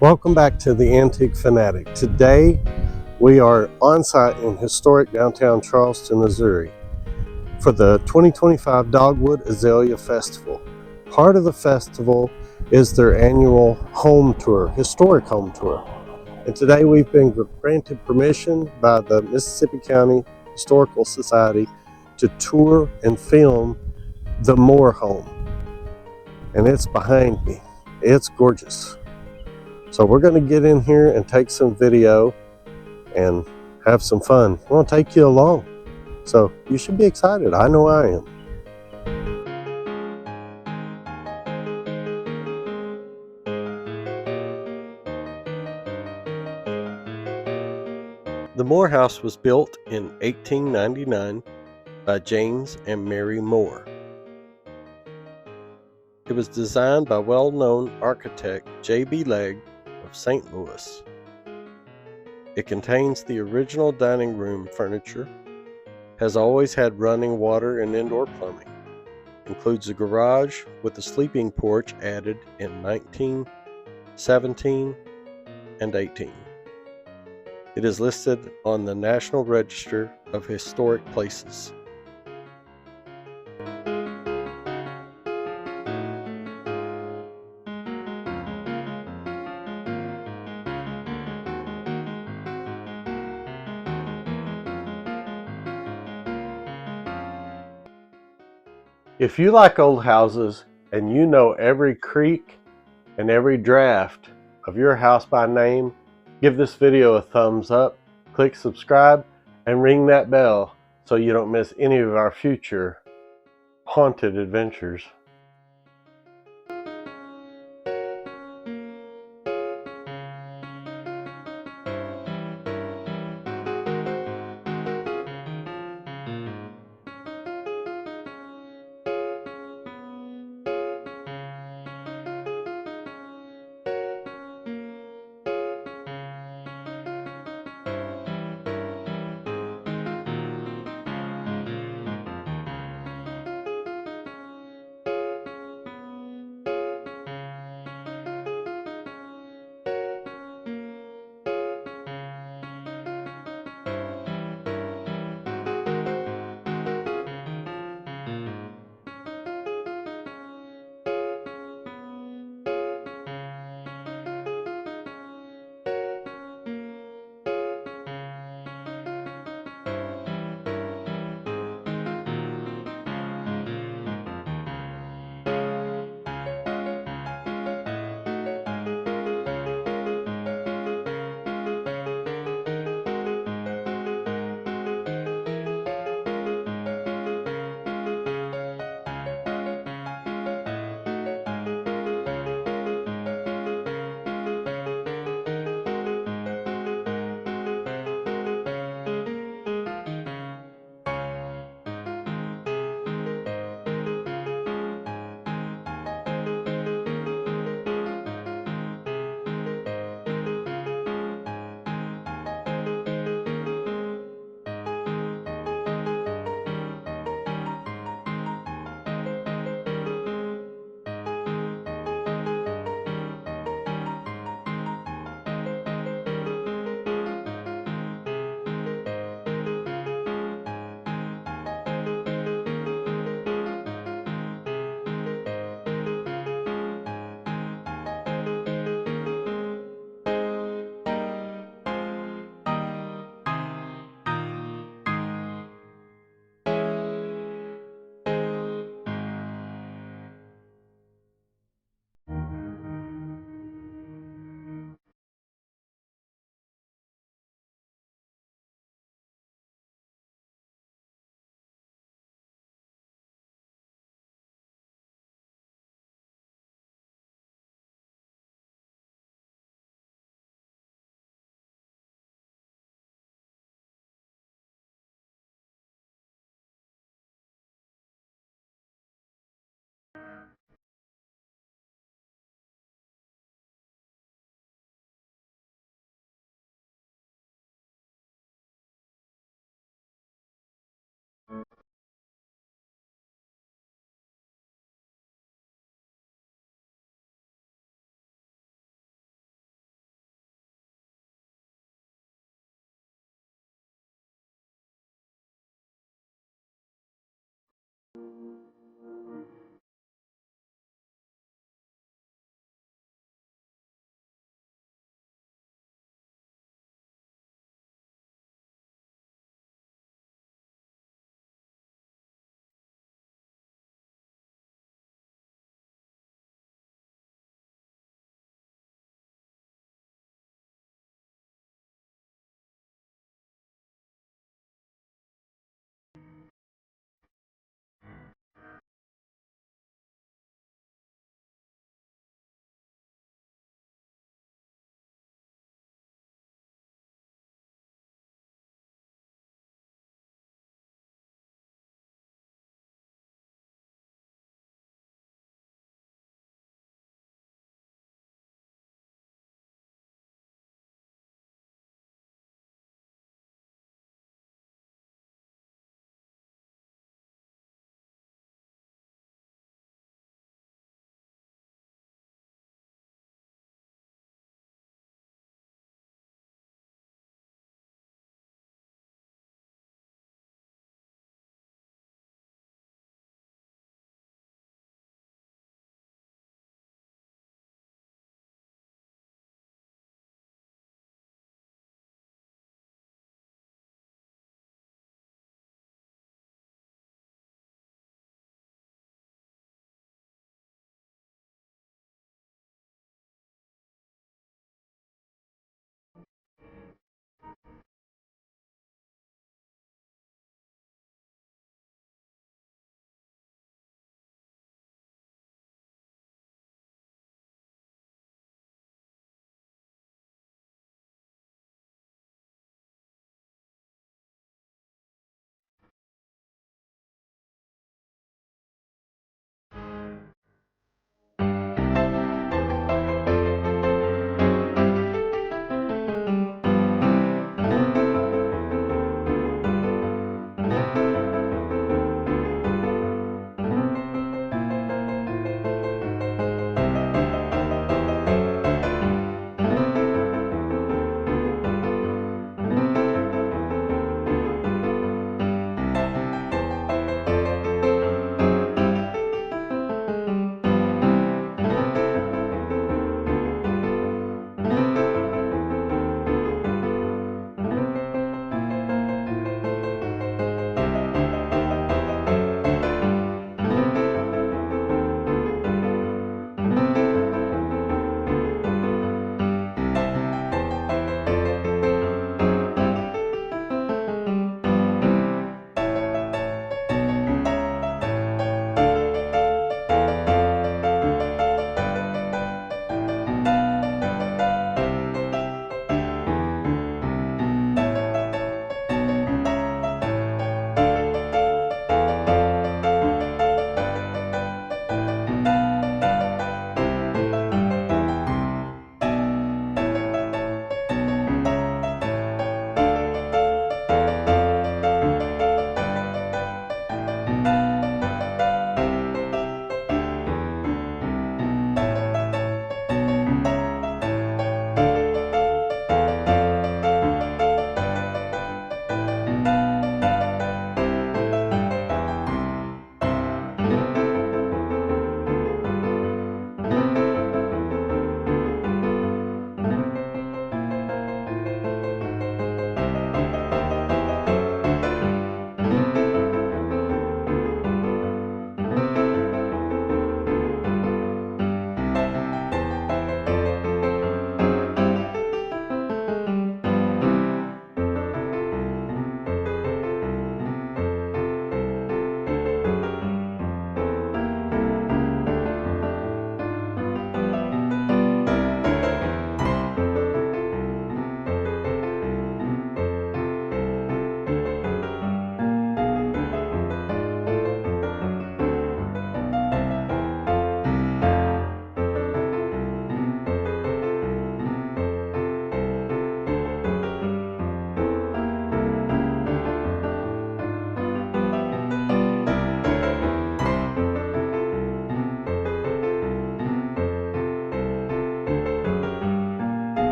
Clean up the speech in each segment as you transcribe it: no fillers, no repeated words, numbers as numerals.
Welcome back to the Antique FANatic. Today we are on site in historic downtown Charleston, Missouri for the 2025 Dogwood Azalea Festival. Part of the festival is their annual home tour, historic home tour. And today we've been granted permission by the Mississippi County Historical Society to tour and film the Moore home. And it's behind me. It's gorgeous. So we're going to get in here and take some video and have some fun. I want to take you along. So you should be excited. I know I am. The Moore House was built in 1899 by James and Mary Moore. It was designed by well-known architect J.B. Legg of St. Louis. It contains the original dining room furniture, has always had running water and indoor plumbing, includes a garage with a sleeping porch added in 1917 and 18. It is listed on the National Register of Historic Places. If you like old houses and you know every creak and every draft of your house by name, give this video a thumbs up, click subscribe, and ring that bell so you don't miss any of our future haunted adventures.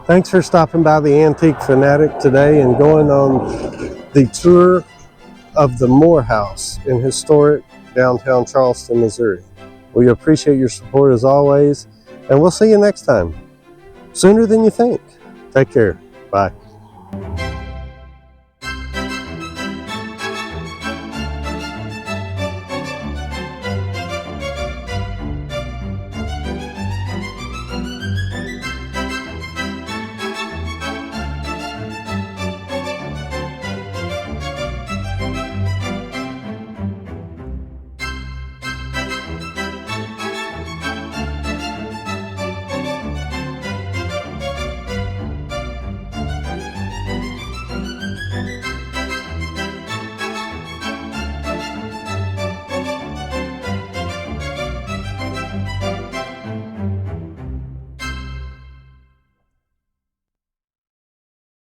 Thanks for stopping by the Antique Fanatic today and going on the tour of the Morehouse in historic downtown Charleston, Missouri. We appreciate your support as always, and we'll see you next time. Sooner than you think. Take care. Bye.